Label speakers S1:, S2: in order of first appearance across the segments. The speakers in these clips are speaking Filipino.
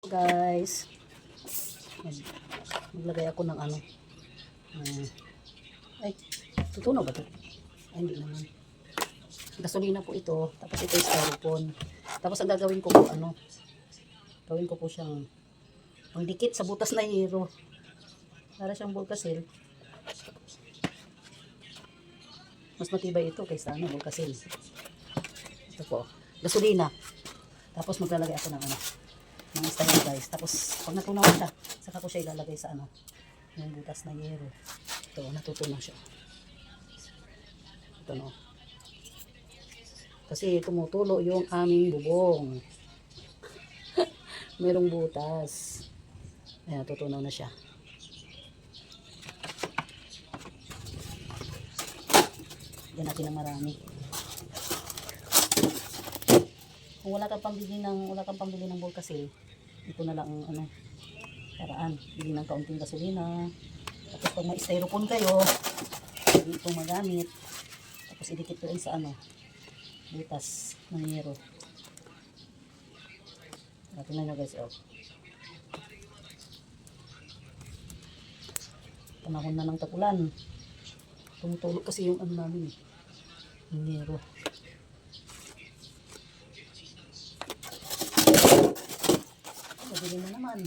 S1: Guys, maglagay ako ng ano. Ay, tutunaw ba ito? Ay, hindi naman. Gasolina po ito. Tapos ito is styrofoam. Tapos ang gagawin ko po ano. Gawin ko po siyang pangdikit sa butas na hero. Para siyang bulkasil. Mas matibay ito kaysa ano, bulkasil. Ito po. Gasolina. Tapos maglalagay ako ng ano. Ng styrofoam guys. Tapos pag natunaw siya, saka ko siya ilalagay sa ano. Yung butas na hero. Ito, natutunaw siya. Ito no. Kasi tumutulo yung aming bubong. Merong butas. Ayan, tutunaw na siya. Yan natin ng marami. Kung wala kang pambili ng bulkasil, ito na lang ang ano, paraan. Bili ng kaunting gasolina. Tapos pag may styrofoam kayo, pwede itong magamit. Tapos idikit ko rin sa ano, butas ng hero. Tingnan nyo guys, oh. Panahon na ng tagulan. Tumutulog kasi yung ano namin, yung hero. Mabili na naman.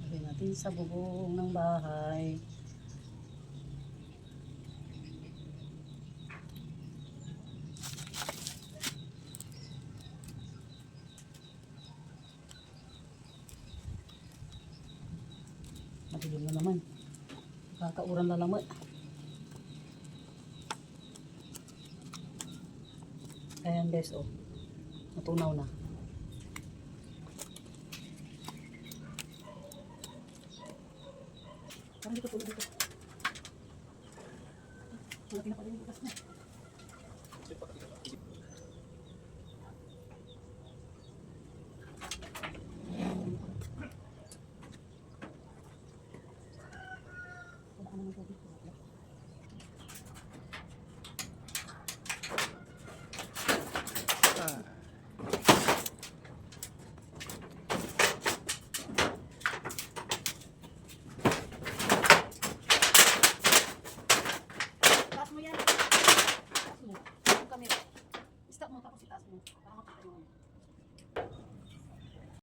S1: Lagay natin sa bubong ng bahay. Madilim na naman. Kakauran na naman. Ayan guys, oh. Natunaw na. Parang dito tulog dito. Wala pinapalagay yung bukas na. Wala ka naman tubig. Stop mo tapos itaas mo para makita yung ano.